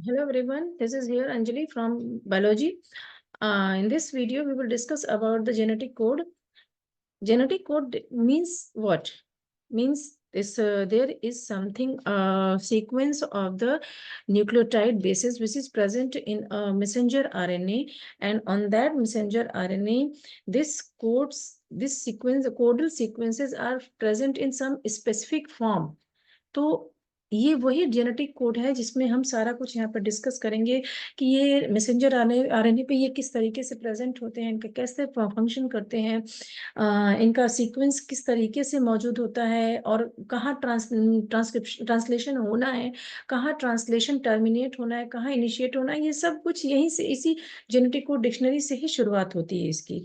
Hello everyone, this is here Anjali from biology. In this video, we will discuss about the genetic code. Genetic code means what? Means this there is something sequence of the nucleotide bases which is present in a messenger RNA, and on that messenger RNA, this sequence, codal sequences are present in some specific form. तो ये वही genetic code है जिसमें हम सारा कुछ यहाँ पर डिस्कस करेंगे कि ये मैसेंजर आरएनए पे ये किस तरीके से प्रेजेंट होते हैं, इनका कैसे फंक्शन करते हैं, इनका सीक्वेंस किस तरीके से मौजूद होता है और कहाँ ट्रांसलेशन होना है, कहाँ ट्रांसलेशन टर्मिनेट होना है, कहाँ इनिशिएट होना है, ये सब कुछ यहीं से इसी जेनेटिक कोड डिक्शनरी से ही शुरुआत होती है इसकी।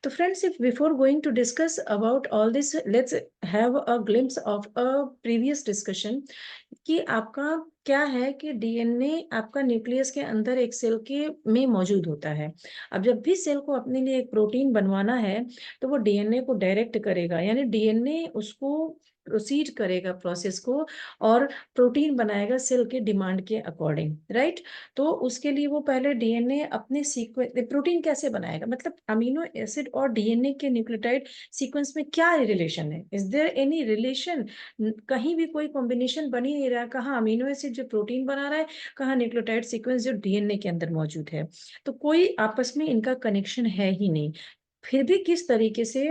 तो friends, if before going to discuss about all this, let's have a glimpse of a previous discussion कि आपका क्या है कि डीएनए आपका न्यूक्लियस के अंदर एक सेल के में मौजूद होता है। अब जब भी सेल को अपने लिए एक प्रोटीन बनवाना है तो वो डीएनए को डायरेक्ट करेगा, यानी डीएनए उसको प्रोसीड करेगा प्रोसेस को और प्रोटीन बनाएगा सेल के डिमांड के अकॉर्डिंग, राइट। तो उसके लिए वो पहले डीएनए अपने सीक्वेंस, प्रोटीन कैसे बनाएगा, मतलब अमीनो एसिड और डीएनए के न्यूक्लियोटाइड सीक्वेंस में क्या रिलेशन है, इज देयर एनी रिलेशन? कहीं भी कोई कॉम्बिनेशन बन ही नहीं रहा, कहाँ अमीनो एसिड जो प्रोटीन बना रहा है, कहाँ न्यूक्लियोटाइड सीक्वेंस जो डीएनए के अंदर मौजूद है। तो कोई आपस में इनका कनेक्शन है ही नहीं। फिर भी किस तरीके से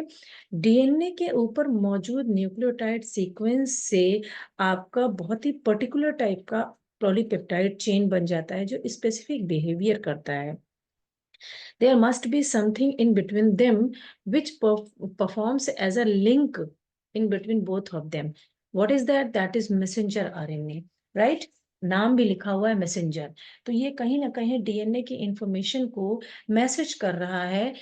डीएनए के ऊपर मौजूद न्यूक्लियोटाइड सीक्वेंस से आपका बहुत ही पर्टिकुलर टाइप का पॉलीपेप्टाइड चेन बन जाता है जो स्पेसिफिक बिहेवियर करता है। There must be something in between them which performs as a link in between both of them. What is that? That is messenger RNA, right? नाम भी लिखा हुआ है मैसेंजर। तो ये कहीं ना कहीं डीएनए की इंफॉर्मेशन को मैसेज कर रहा है,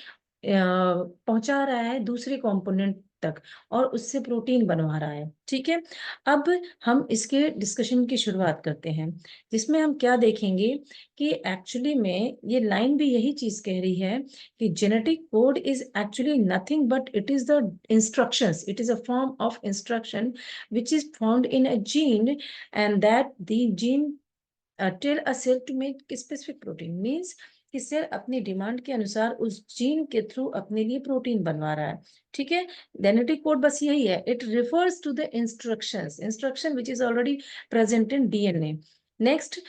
पहुंचा रहा है दूसरे कंपोनेंट तक और उससे प्रोटीन बनवा रहा है। ठीक है, अब हम इसके डिस्कशन की शुरुआत करते हैं, जिसमें हम क्या देखेंगे कि एक्चुअली में ये लाइन भी यही चीज कह रही है कि genetic code is actually nothing but it is the instructions, it is a form of instruction which is found in a gene, and that the gene tell a cell to make specific protein, means कि cell अपनी demand के अनुसार उस gene के through अपने लिए protein बनवा रहा है। ठीक है, जेनेटिक कोड बस यही है, it refers to the instruction which is already present in DNA. Next,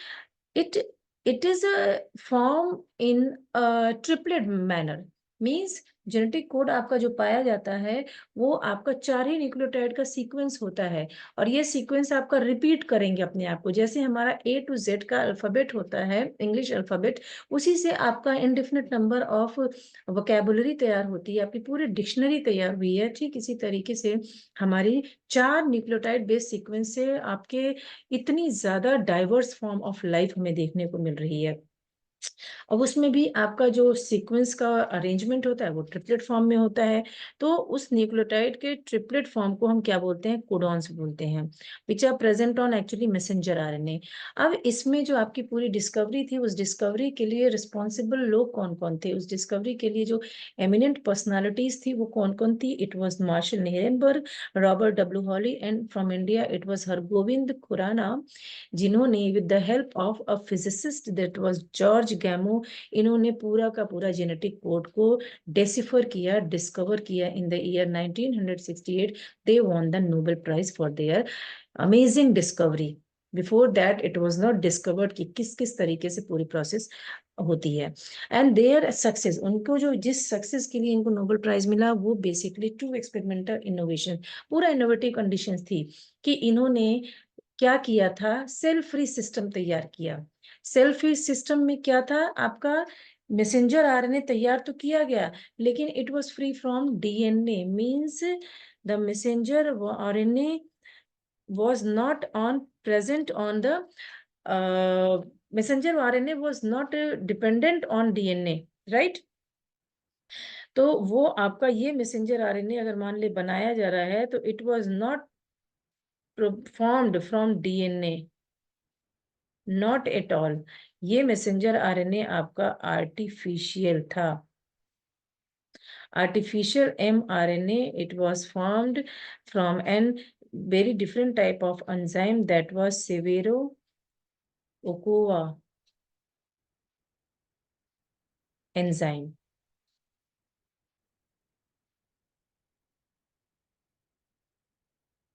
it it is a form in a triplet manner, means genetic code आपका जो पाया जाता है वो आपका 4 ही न्यूक्लियोटाइड का सीक्वेंस होता है और ये सीक्वेंस आपका रिपीट करेंगे अपने आप को, जैसे हमारा ए टू जेड का अल्फाबेट होता है, इंग्लिश अल्फाबेट, उसी से आपका इनडिफिनिट नंबर ऑफ वोकैबुलरी तैयार होती है, आपकी पूरी डिक्शनरी तैयार हुई है। ठीक इसी तरीके से हमारी 4 न्यूक्लियोटाइड बेस्ड सीक्वेंस से आपके इतनी ज्यादा डाइवर्स फॉर्म ऑफ लाइफ हमें देखने को मिल रही है। अब उसमें भी आपका जो सीक्वेंस का अरेंजमेंट होता है वो ट्रिपलेट फॉर्म में होता है। तो उस न्यूक्लियोटाइड के ट्रिपलेट फॉर्म को हम क्या बोलते हैं? कोडॉन्स बोलते हैं, which are present on actually messenger RNA. अब इसमें जो आपकी पूरी डिस्कवरी थी, उस डिस्कवरी के लिए रिस्पॉन्सिबल लोग कौन कौन थे, उस डिस्कवरी के लिए जो एमिनेंट पर्सनालिटीज थी वो कौन कौन थी? It was Marshall Nirenberg, Robert W Holley, and from India it was Hargobind Khorana, जिन्होंने with the help of a physicist that was George Gamow, इन्होंने पूरा का पूरा जेनेटिक कोड को डेसिफर किया, डिस्कवर किया in the year 1968। They won the Nobel prize for their amazing discovery. Before that it was not discovered कि किस किस तरीके से पूरी प्रोसेस होती है। एंड देयर सक्सेस, उनको जो जिस सक्सेस के लिए इनको नोबेल प्राइज मिला वो बेसिकली टू एक्सपेरिमेंटल इनोवेशन, पूरा इनोवेटिव कंडीशंस थी कि इन्होंने क्या किया था? सेल फ्री सिस्टम तैयार किया। सेल फ्री सिस्टम में क्या था? आपका मैसेंजर आरएनए तैयार तो किया गया लेकिन it was free from DNA, means the messenger RNA was not on present on the messenger RNA was not dependent on DNA, right? तो वो आपका ये मैसेंजर आरएनए अगर मान ले बनाया जा रहा है तो it was not formed from DNA, not at all. ये मैसेंजर आरएनए आपका आर्टिफिशियल था, artificial mRNA. It was formed from an very different type of enzyme that was Severo Ochoa. Enzyme,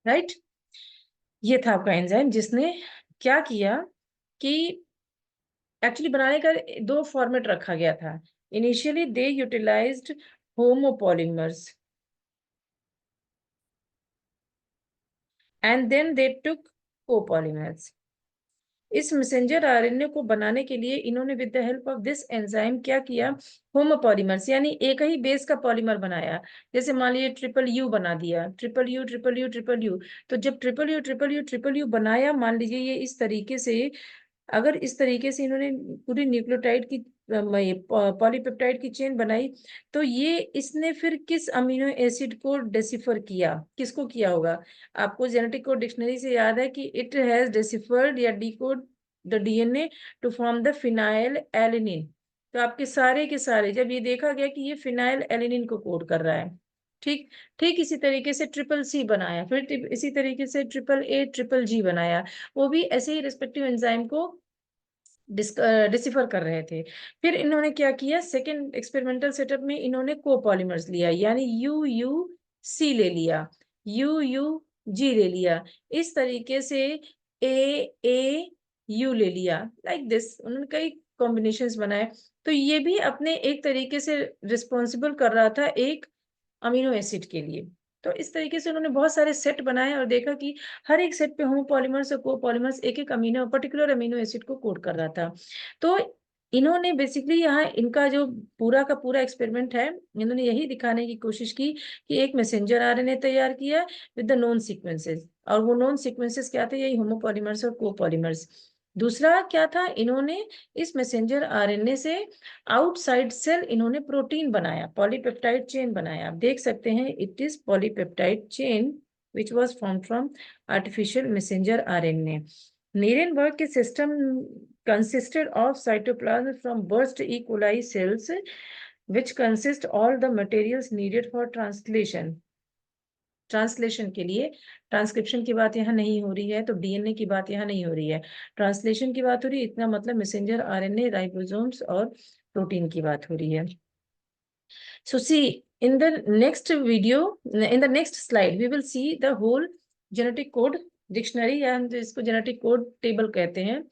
right. ये था आपका एंजाइम जिसने क्या किया कि एक्चुअली बनाने का दो फॉर्मेट रखा गया था। Initially they utilized homopolymers and then they took copolymers। इस मैसेंजर आरएनए को बनाने के लिए इन्होंने with the help of this enzyme क्या किया, होमोपॉलीमर्स यानी एक ही बेस का पॉलीमर बनाया। जैसे मान लीजिए ट्रिपल यू बना दिया, triple U triple U triple U. तो जब triple U triple U triple U बनाया, मान लीजिए ये इस तरीके से, अगर इस तरीके से इन्होंने पूरी न्यूक्लियोटाइड की पॉलीपेप्टाइड की चेन बनाई, तो ये इसने फिर किस अमीनो एसिड को डेसिफर किया, किसको किया होगा? आपको जेनेटिक कोड डिक्शनरी से याद है कि इट हैज डेसिफर्ड या decode the DNA to form the phenylalanine. तो आपके सारे के सारे जब ये देखा गया कि ये फिनाइल एलिनिन को कोड कर रहा है, ठीक ठीक इसी तरीके से ट्रिपल सी बनाया, फिर इसी तरीके से ट्रिपल ए ट्रिपल जी बनाया, वो भी ऐसे ही रिस्पेक्टिव एंजाइम को डिसिफर कर रहे थे। फिर इन्होंने क्या किया, सेकेंड एक्सपेरिमेंटल सेटअप में इन्होंने कोपॉलीमर्स लिया, यानी यू यू सी ले लिया, यू यू जी ले लिया, इस तरीके से ए ए यू ले लिया, लाइक दिस उन्होंने कई कॉम्बिनेशंस बनाए। तो ये भी अपने एक तरीके से रिस्पॉन्सिबल कर रहा था एक अमीनो एसिड के लिए। तो इस तरीके से उन्होंने बहुत सारे सेट बनाए और देखा कि हर एक सेट पे होमोपॉलीमर्स और कोपॉलीमर्स एक एक अमीनो पर्टिकुलर अमीनो एसिड को कोड कर रहा था। तो इन्होंने बेसिकली यहाँ इनका जो पूरा का पूरा एक्सपेरिमेंट है, इन्होंने यही दिखाने की कोशिश की कि एक मैसेंजर आरएनए तैयार किया विद द नोन सीक्वेंसेस, और वो नोन सीक्वेंसेस क्या थे, यही होमोपॉलीमर्स और कोपॉलीमर्स। दूसरा क्या था, इन्होंने इस मैसेंजर आरएनए से आउटसाइड सेल इन्होंने प्रोटीन बनाया, पॉलीपेप्टाइड चेन बनाया। आप देख सकते हैं it is polypeptide chain which was formed from artificial messenger RNA. Nierenberg system consisted of cytoplasm from burst E. coli cells, which consist all the materials needed for translation. Translation के लिए, transcription की बात यहाँ नहीं हो रही है, तो डीएनए की बात यहाँ नहीं हो रही है, ट्रांसलेशन की बात हो रही है। इतना मतलब मैसेंजर आरएनए, राइबोसोम्स और प्रोटीन की बात हो रही है। So see, in the next video, in the next slide, we will see the whole genetic code dictionary, या हम इसको जेनेटिक कोड टेबल कहते हैं,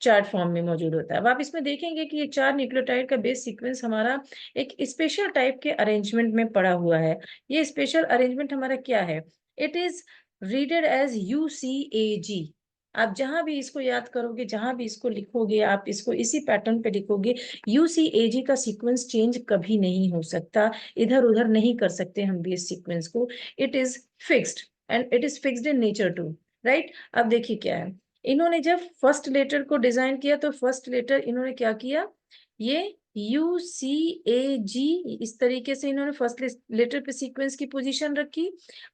चार्ट फॉर्म में मौजूद होता है। अब आप इसमें देखेंगे कि ये 4 न्यूक्लियोटाइड का बेस सीक्वेंस हमारा एक स्पेशल टाइप के अरेंजमेंट में पड़ा हुआ है। ये स्पेशल अरेंजमेंट हमारा क्या है? It is readed as UCAG। आप जहां भी इसको याद करोगे, जहां भी इसको लिखोगे, आप इसको इसी पैटर्न पे लिखोगे। UCAG का सीक्वेंस चेंज कभी नहीं हो सकता, इधर उधर नहीं कर सकते हम बेस सीक्वेंस को। It is fixed and it is fixed in nature too, right. अब देखिए क्या है, इन्होंने जब फर्स्ट लेटर को डिजाइन किया तो फर्स्ट लेटर इन्होंने क्या किया, ये UCAG इस तरीके से इन्होंने फर्स्ट लेटर पे सीक्वेंस की पोजीशन रखी।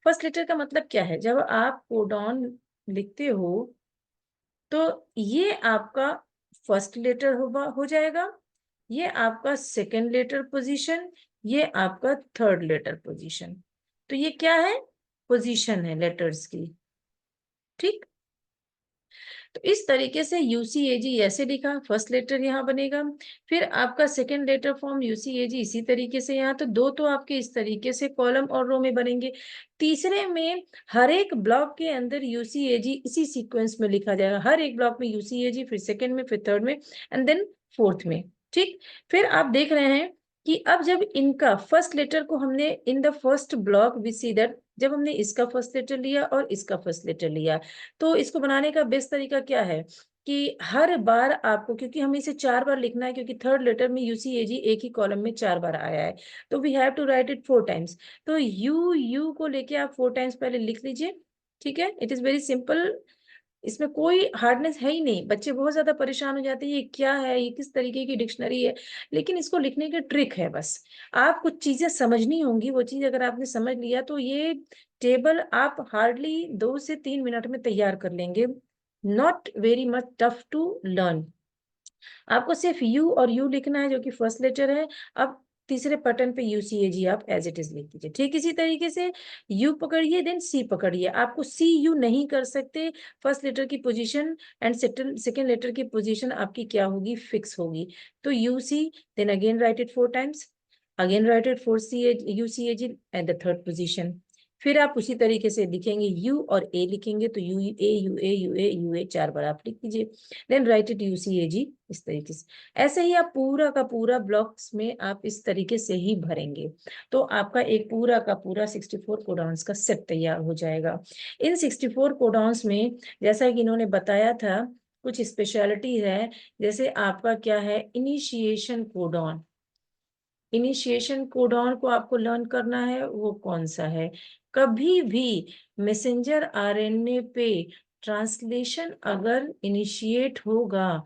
फर्स्ट लेटर का मतलब क्या है, जब आप कोडॉन लिखते हो तो ये आपका फर्स्ट लेटर हो जाएगा, ये आपका सेकेंड लेटर पोजीशन, ये आपका थर्ड लेटर पोजीशन। तो ये क्या है, पोजीशन है लेटर्स की, ठीक। तो इस तरीके से UCAG ऐसे लिखा, फर्स्ट लेटर यहाँ बनेगा, फिर आपका सेकेंड लेटर फॉर्म UCAG इसी तरीके से यहाँ, तो दो तो आपके इस तरीके से कॉलम और रो में बनेंगे। तीसरे में हर एक ब्लॉक के अंदर UCAG इसी सीक्वेंस में लिखा जाएगा, हर एक ब्लॉक में UCAG, फिर सेकेंड में, फिर थर्ड में, एंड देन फोर्थ में, ठीक। फिर आप देख रहे हैं कि अब जब इनका फर्स्ट लेटर को हमने in the first block we see that, जब हमने इसका फर्स्ट लेटर लिया और इसका फर्स्ट लेटर लिया, तो इसको बनाने का बेस्ट तरीका क्या है कि हर बार आपको, क्योंकि हमें इसे 4 बार लिखना है, क्योंकि थर्ड लेटर में UCAG एक ही कॉलम में 4 बार आया है, तो we have to write it 4 times. तो यू को लेके आप 4 टाइम्स पहले लिख लीजिए, ठीक है। इट इज वेरी सिंपल, इसमें कोई हार्डनेस है ही नहीं। बच्चे बहुत ज्यादा परेशान हो जाते हैं, ये क्या है, ये किस तरीके की डिक्शनरी है, लेकिन इसको लिखने की ट्रिक है बस। आप कुछ चीजें समझनी होंगी, वो चीज अगर आपने समझ लिया तो ये टेबल आप हार्डली 2 से 3 मिनट में तैयार कर लेंगे। Not very much tough to learn. आपको सिर्फ यू और यू लिखना है जो कि फर्स्ट लेटर है। अब तीसरे पैटर्न पे UCAG आप एज इट इज लिख दीजिए। ठीक इसी तरीके से U पकड़िए, देन C पकड़िए। आपको CU नहीं कर सकते, फर्स्ट लेटर की पोजीशन एंड सेकेंड लेटर की पोजीशन आपकी क्या होगी, फिक्स होगी। तो UC, then again write it 4 times, again write it 4 UCAG at the third position. फिर आप उसी तरीके से लिखेंगे U और A लिखेंगे, तो UA 4 बार आप लिख लीजिए, देन राइट इट UCAG इस तरीके से। ऐसे ही आप पूरा का पूरा ब्लॉक्स में आप इस तरीके से ही भरेंगे, तो आपका एक पूरा का पूरा 64 कोडाउन्स का सेट तैयार हो जाएगा। इन 64 कोडाउन्स में जैसा कि इन्होंने बताया था, कुछ स्पेशलिटी है, जैसे आपका क्या है, इनिशिएशन कोडॉन। इनिशिएशन कोडॉन को आपको लर्न करना है, वो कौन सा है, कभी भी मैसेंजर आरएनए पे ट्रांसलेशन अगर इनिशिएट होगा,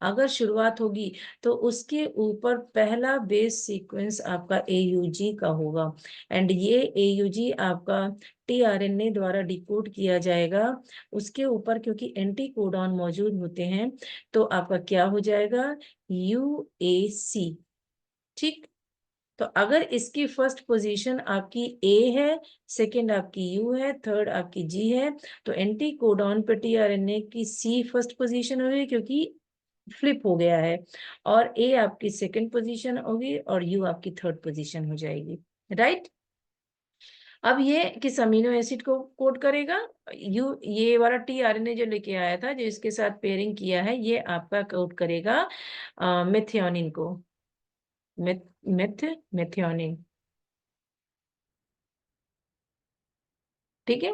अगर शुरुआत होगी, तो उसके ऊपर पहला बेस सीक्वेंस आपका AUG का होगा, एंड ये AUG आपका tRNA द्वारा डिकोड किया जाएगा उसके ऊपर, क्योंकि एंटी कोडॉन मौजूद होते हैं, तो आपका क्या हो जाएगा, UAC। ठीक, तो अगर इसकी फर्स्ट पोजीशन आपकी A है, सेकंड आपकी U है, थर्ड आपकी G है, तो एंटी कोडॉन पे tRNA की C फर्स्ट पोजीशन होगी, क्योंकि फ्लिप हो गया है, और A आपकी सेकंड पोजीशन होगी और U आपकी थर्ड पोजीशन हो जाएगी, राइट। अब ये किस अमीनो एसिड को कोड करेगा, ये वाला tRNA जो लेके आया था, जो इसके साथ पेयरिंग किया है, ये आपका कोड करेगा मेथियोनिन को, मेथियोनिन। ठीक है,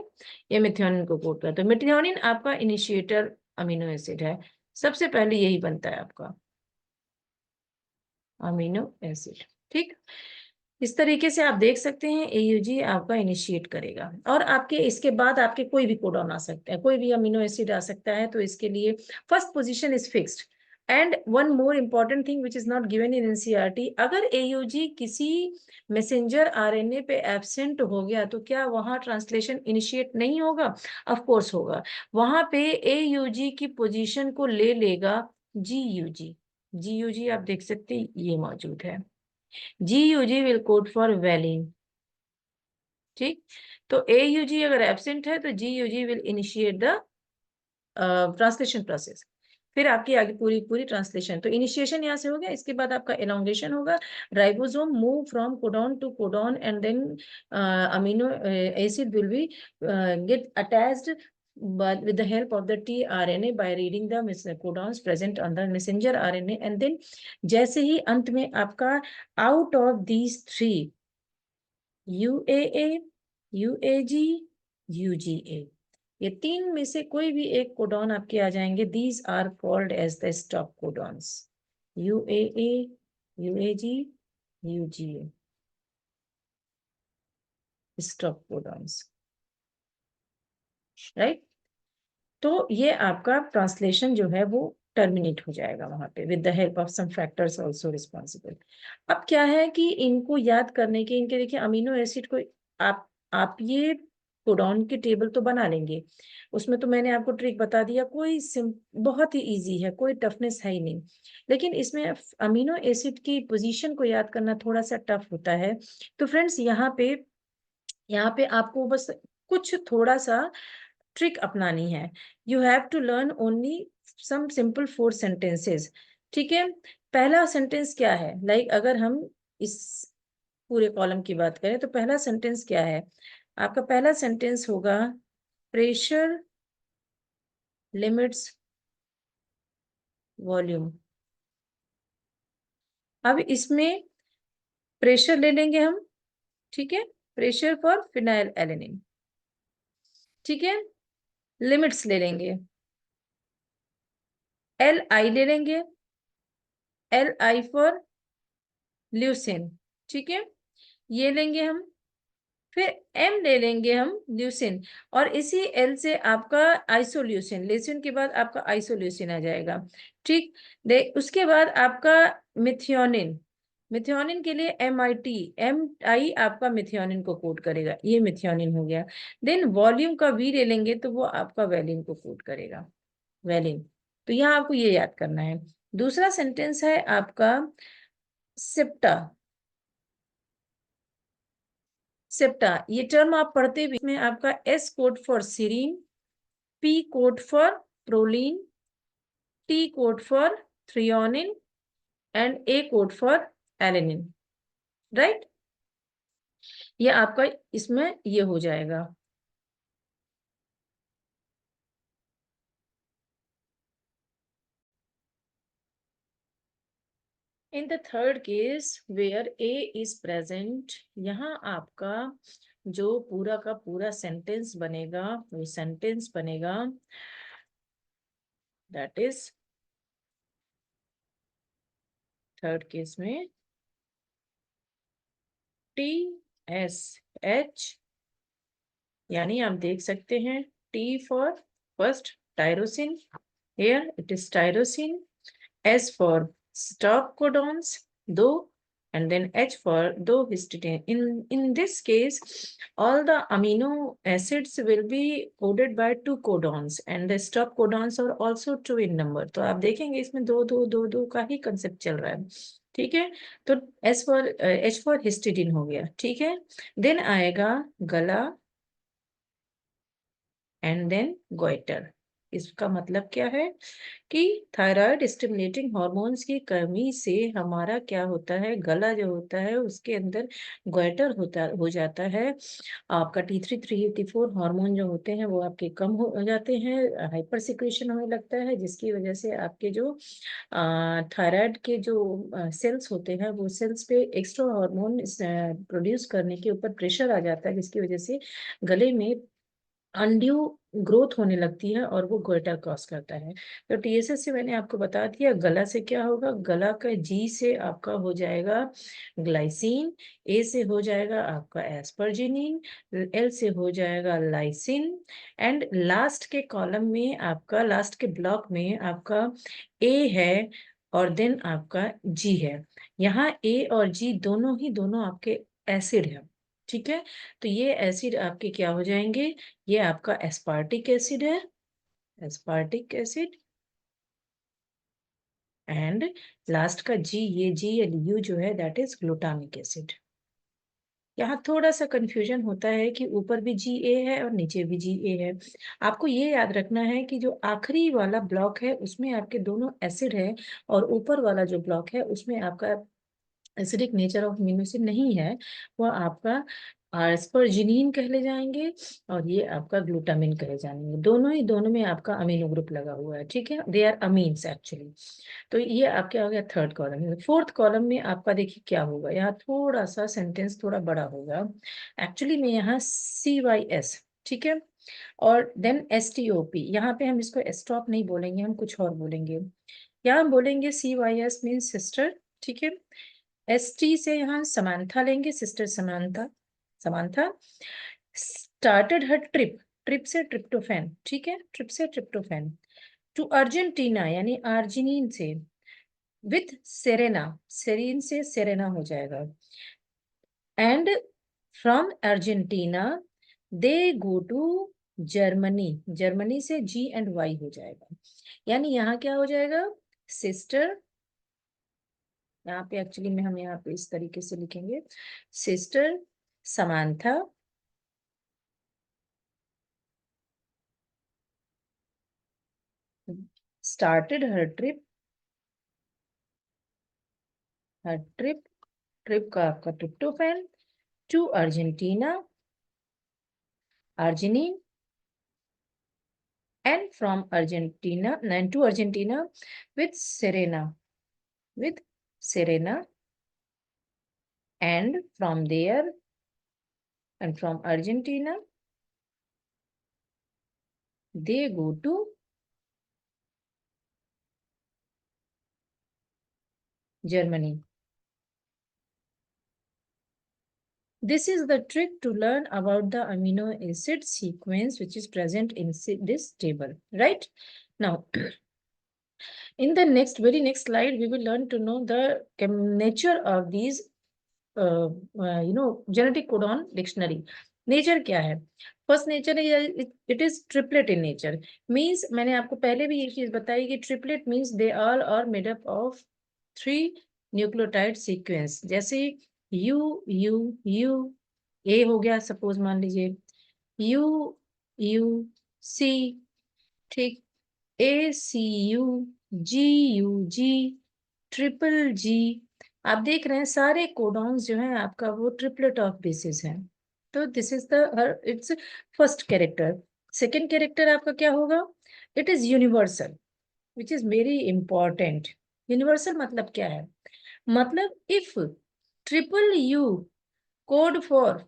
ये मेथियोनिन को कोड करता है। मेथियोनिन आपका इनिशिएटर अमीनो एसिड है, सबसे पहले यही बनता है आपका अमीनो एसिड। ठीक, इस तरीके से आप देख सकते हैं AUG आपका इनिशिएट करेगा, और आपके इसके बाद आपके कोई भी कोडॉन आ सकता है, कोई भी अमीनो एसिड आ सकता है, तो इसके लिए first position is fixed. And one more important thing which is not given in NCERT, अगर AUG किसी मैसेंजर RNA पे एब्सेंट हो गया, तो क्या वहां ट्रांसलेशन इनिशिएट नहीं होगा, ऑफ कोर्स होगा। वहां पे AUG की पोजीशन को ले लेगा GUG। GUG आप देख सकते हैं, ये मौजूद है, GUG will code for valine। ठीक, तो AUG अगर एब्सेंट है, तो GUG will initiate the translation process, फिर आपकी आगे पूरी पूरी ट्रांसलेशन। तो इनिशिएशन यहाँ से हो गया, इसके बाद आपका एलोंगेशन होगा, ribosome move from codon to codon, and then amino acid will be get attached but with the help of the tRNA by reading the codons present on the messenger RNA, and then जैसे ही अंत में आपका out of these three UAA, UAG, UGA, ये तीन में से कोई भी एक कोडॉन आपके आ जाएंगे, these are called as the stop codons, UAA, UAG, UGA, stop codons, right. तो ये आपका ट्रांसलेशन जो है वो टर्मिनेट हो जाएगा वहां पे, with the help of some factors also responsible. अब क्या है कि इनको याद करने के, इनके देखिए अमीनो एसिड को आप ये कोडॉन की टेबल तो बना लेंगे, उसमें तो मैंने आपको ट्रिक बता दिया, कोई बहुत ही इजी है, कोई टफनेस है ही नहीं, लेकिन इसमें अमीनो एसिड की पोजीशन को याद करना थोड़ा सा टफ होता है। तो फ्रेंड्स यहाँ पे आपको बस कुछ थोड़ा सा ट्रिक अपनानी है। You have to learn only some simple 4 sentences. ठीक है, पहला सेंटेंस क्या है, लाइक अगर हम इस पूरे कॉलम की बात करें, तो पहला सेंटेंस क्या है, आपका पहला सेंटेंस होगा प्रेशर लिमिट्स वॉल्यूम। अब इसमें प्रेशर ले लेंगे हम, ठीक है, प्रेशर फॉर फिनाइल एलेनिन, ठीक है, लिमिट्स ले लेंगे, LI ले लेंगे, LI फॉर ल्यूसिन, ठीक है, ये लेंगे हम, फिर M ले लेंगे हम ल्यूसिन, और इसी L से आपका आइसोल्यूसिन, ल्यूसिन के बाद आपका आइसोल्यूसिन आ जाएगा। ठीक, उसके बाद आपका मिथियोनिन, मिथियोनिन के लिए MI आपका मिथियोनिन को कोड करेगा, ये मिथियोनिन हो गया। देन वॉल्यूम का V ले लेंगे, तो वो आपका वैलिन को कोड करेगा, वैलिन। तो यहाँ आपको ये याद करना है। दूसरा सेंटेंस है आपका सेप्टा, सेप्टा, ये टर्म आप पढ़ते हुए में आपका S code for serine, P code for proline, T code for threonine and A code for alanine, right. ये आपका इसमें ये हो जाएगा। In the third case where A is present, यहाँ आपका जो पूरा का पूरा सेंटेंस बनेगा वो सेंटेंस बनेगा दैट इज थर्ड केस में TSH, यानी आप देख सकते हैं T for first tyrosine, here it is tyrosine, S for stop codons, दो, and then H for दो histidine. In this case, all the amino acids will be coded by two codons, and the stop codons are also two in number. तो आप देखेंगे इसमें दो दो दो दो का ही कंसेप्ट चल रहा है, ठीक है। तो H for histidine हो गया, ठीक है। देन आएगा गला एंड देन गोइटर। इसका मतलब क्या है कि थायराइड स्टिमुलेटिंग हॉर्मोन्स की कमी से हमारा क्या होता है, गला जो होता है उसके अंदर गोइटर हो जाता है। आपका T3 384 हार्मोन जो होते हैं वो आपके कम हो जाते हैं, हाइपर सिक्रेशन होने लगता है, जिसकी वजह से आपके जो थायराइड के जो सेल्स होते हैं वो सेल्स पे एक्स्ट्रा हार्मोन प्रोड्यूस करने के ऊपर प्रेशर आ जाता है, जिसकी वजह से गले में अनड्यू ग्रोथ होने लगती है और वो गोइटर कॉज करता है। तो TSS से मैंने आपको बता दिया, गला से क्या होगा, गला का G से आपका हो जाएगा ग्लाइसिन, A से हो जाएगा आपका एस्परजिनिन, L से हो जाएगा लाइसिन, एंड लास्ट के कॉलम में आपका, लास्ट के ब्लॉक में आपका A है और देन आपका G है। यहाँ A और G दोनों आपके एसिड है, ठीक है। तो ये एसिड आपके क्या हो जाएंगे, ये आपका एस्पार्टिक एसिड है, एस्पार्टिक एसिड, एंड लास्ट का G, ये GLU जो है दैट इज ग्लूटामिक एसिड। यहाँ थोड़ा सा कंफ्यूजन होता है कि ऊपर भी Ga है और नीचे भी Ga है। आपको ये याद रखना है कि जो आखिरी वाला ब्लॉक है उसमें आपके दोनों एसिड है, और ऊपर वाला जो ब्लॉक है उसमें आपका acidic nature of amino acid नहीं है, वह आपका एस्परजिनीन कहले जाएंगे और ये आपका ग्लूटामिन कहे जाएंगे। दोनों में आपका अमीनो ग्रुप लगा हुआ है, ठीक है, दे आर अमीन्स एक्चुअली। तो ये आपके हो गया थर्ड कॉलम में। फोर्थ कॉलम में आपका देखिए क्या होगा, यहाँ थोड़ा सा सेंटेंस थोड़ा बड़ा होगा एक्चुअली में, यहाँ CYS, ठीक है, और देन STOP। यहाँ पे हम इसको स्टॉप नहीं बोलेंगे, हम कुछ और बोलेंगे। यहाँ हम बोलेंगे CYS मीन सिस्टर, ठीक है। ST से यहाँ समांथा लेंगे, sister Samantha, Samantha started her trip, trip से ट्रिप्टोफैन, ठीक है, ट्रिप से ट्रिप्टोफैन टू अर्जेंटीना यानी आर्जिनिन से, विथ सेरेना, सेरीन से सेरेना हो जाएगा, and from Argentina they go to Germany, Germany से G&Y हो जाएगा। यानी यहाँ क्या हो जाएगा, सिस्टर, यहाँ पे एक्चुअली में हम यहाँ पे इस तरीके से लिखेंगे, sister Samantha started her trip, trip का आपका tryptophan to Argentina, arginine, and from Argentina to Argentina with Serena, with Serena, and from there and from Argentina they go to Germany. This is the trick to learn about the amino acid sequence which is present in this table, right? Now in the very next slide we will learn to know the nature of these genetic codon dictionary. Nature क्या है, first nature it is triplet in nature, means मैंने आपको पहले भी ये चीज बताई कि triplet means they all are made up of 3 nucleotide sequence, जैसे यू यू यू ए हो गया सपोज मान लीजिए, यू यू सी, ठीक, A C U, G U G, triple G. आप देख रहे हैं सारे कोडॉन्स जो हैं आपका वो ट्रिपलेट ऑफ बेसिस हैं। तो this is the it's first character. Second character आपका क्या होगा? It is universal, which is very important. Universal मतलब क्या है? मतलब if triple U code for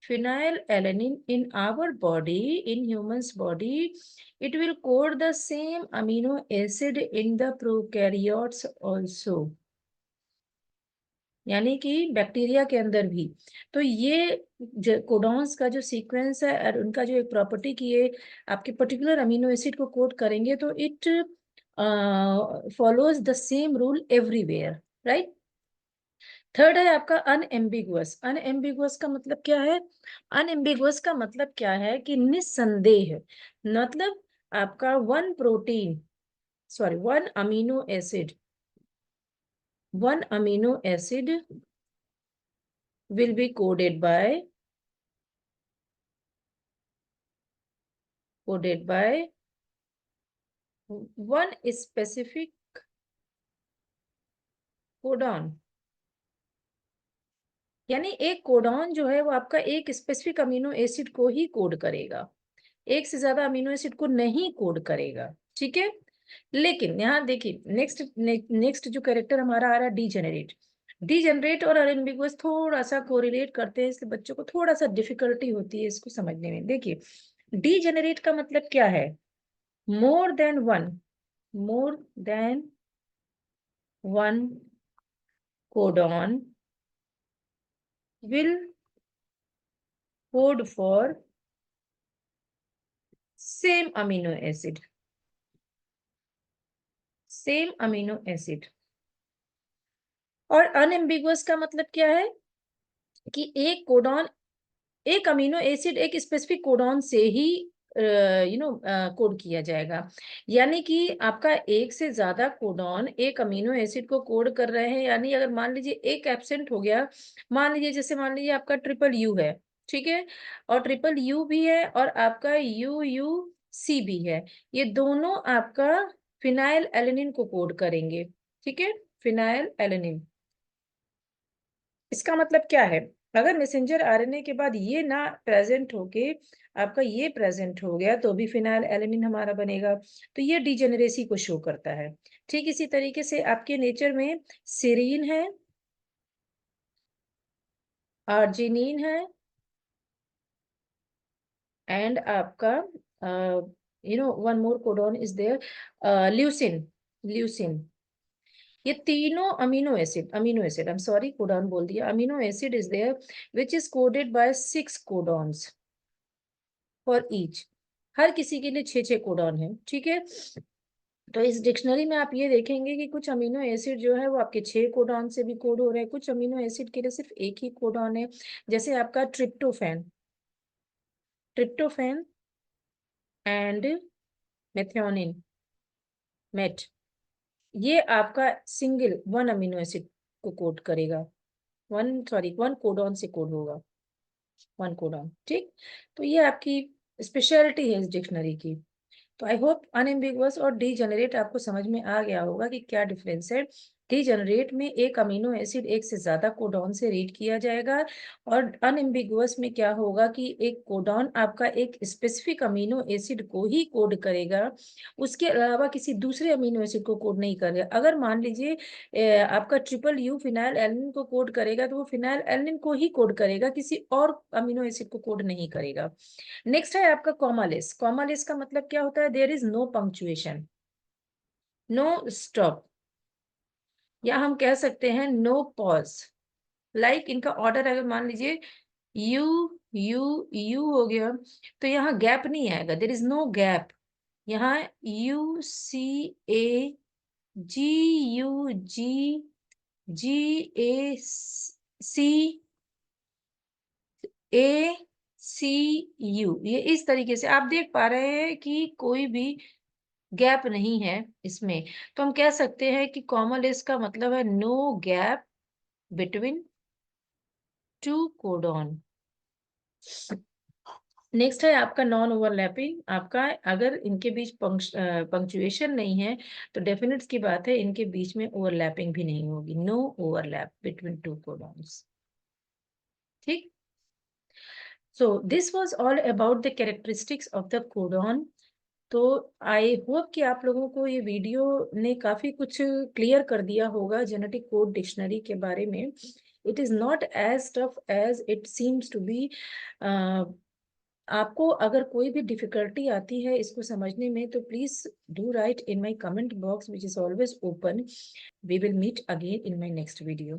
phenylalanine in our body, in humans body, it will code the same amino acid in the prokaryotes also, यानी कि bacteria के अंदर भी। तो ये कोडॉन्स का जो सीक्वेंस है और उनका जो एक प्रॉपर्टी की ये आपके पर्टिकुलर अमीनो एसिड को कोड करेंगे तो it follows the same rule everywhere, right. Third है आपका अनएम्बिगुअस। अनएम्बिगुअस का मतलब क्या है? अनएम्बिगुअस का मतलब क्या है कि निस्संदेह, मतलब आपका one protein, sorry one amino acid will be coded by one specific codon. यानी एक कोडॉन जो है वो आपका एक स्पेसिफिक अमीनो एसिड को ही कोड करेगा, एक से ज्यादा अमीनो एसिड को नहीं कोड करेगा, ठीक है। लेकिन यहाँ देखिए नेक्स्ट जो कैरेक्टर हमारा आ रहा है डीजेनरेट। डीजेनरेट और अनएम्बिगुअस थोड़ा सा कोरिलेट करते हैं, इसलिए बच्चों को थोड़ा सा डिफिकल्टी होती है इसको समझने में। देखिए डीजेनरेट का मतलब क्या है? More than one codon will code for same amino acid। और अनएम्बिगुअस का मतलब क्या है कि एक अमीनो एसिड एक स्पेसिफिक कोडॉन से ही कोड किया जाएगा। यानी कि आपका एक से ज्यादा कोडॉन एक अमीनो एसिड को कोड कर रहे हैं, यानी अगर मान लीजिए एक एब्सेंट हो गया, मान लीजिए जैसे मान लीजिए आपका ट्रिपल यू है, ठीक है, और ट्रिपल यू भी है और आपका यू यू सी भी है, ये दोनों आपका फिनाइल एलेनिन को कोड करेंगे, ठीक है, फिनाइल एलेनिन। इसका मतलब क्या है? अगर मैसेंजर आरएनए के बाद ये ना प्रेजेंट होके आपका ये प्रेजेंट हो गया तो भी फिनाइल एलेनिन हमारा बनेगा, तो ये डिजेनरेसी को शो करता है। ठीक इसी तरीके से आपके नेचर में सेरीन है, आर्जिनिन है, एंड आपका one more codon is there, leucine. Leucine, ये तीनों amino acid I am sorry codon बोल दिया, amino acid is there which is coded by 6 codons for each. हर किसी के लिए 6 कोडॉन है, ठीक है। तो इस डिक्शनरी में आप ये देखेंगे कि कुछ अमीनो एसिड जो है वो आपके 6 कोडॉन से भी कोड हो रहे हैं, कुछ अमीनो एसिड के लिए सिर्फ एक ही कोडॉन है। जैसे आपका ट्रिप्टोफैन एंड मेथियोनिन, मेट, ये आपका सिंगल वन अमीनो एसिड को कोड करेगा, वन कोडॉन से कोड होगा, वन कोडॉन, ठीक। तो ये आपकी स्पेशलिटी है इस डिक्शनरी की। तो आई होप अनएम्बिगुअस और डीजेनरेट आपको समझ में आ गया होगा कि क्या डिफरेंस है। डीजेनरेट में एक अमीनो एसिड एक से ज्यादा कोडॉन से रीड किया जाएगा, और अनएम्बिगुअस में क्या होगा कि एक कोडॉन आपका एक स्पेसिफिक अमीनो एसिड को ही कोड करेगा, उसके अलावा किसी दूसरे अमीनो एसिड को कोड नहीं करेगा। अगर मान लीजिए आपका ट्रिपल यू फिनाइल एलनिन को कोड करेगा तो वो फिनाइल एलनिन को ही कोड करेगा, किसी और अमीनो एसिड को कोड नहीं करेगा। नेक्स्ट है आपका कॉमालेस। कॉमालेस का मतलब क्या होता है? There is no punctuation, no stop, या हम कह सकते हैं नो पॉज। लाइक इनका ऑर्डर अगर मान लीजिए यू यू यू हो गया तो यहाँ गैप नहीं आएगा, देयर इज नो गैप। यहाँ U C A, G U G, G A C, A C U, ये इस तरीके से आप देख पा रहे हैं कि कोई भी गैप नहीं है इसमें। तो हम कह सकते हैं कि कॉमनलेस का मतलब है no gap between two codon. Next है आपका नॉन ओवरलैपिंग। आपका अगर इनके बीच पंक्चुएशन नहीं है तो डेफिनेट की बात है इनके बीच में ओवरलैपिंग भी नहीं होगी। No overlap between two codons. ठीक। So this was all about the characteristics of the codon. तो आई होप कि आप लोगों को ये वीडियो ने काफी कुछ क्लियर कर दिया होगा जेनेटिक कोड डिक्शनरी के बारे में। It is not as tough as it seems to be. आपको अगर कोई भी डिफिकल्टी आती है इसको समझने में तो please do write in my comment box which is always open. We will meet again in my next video.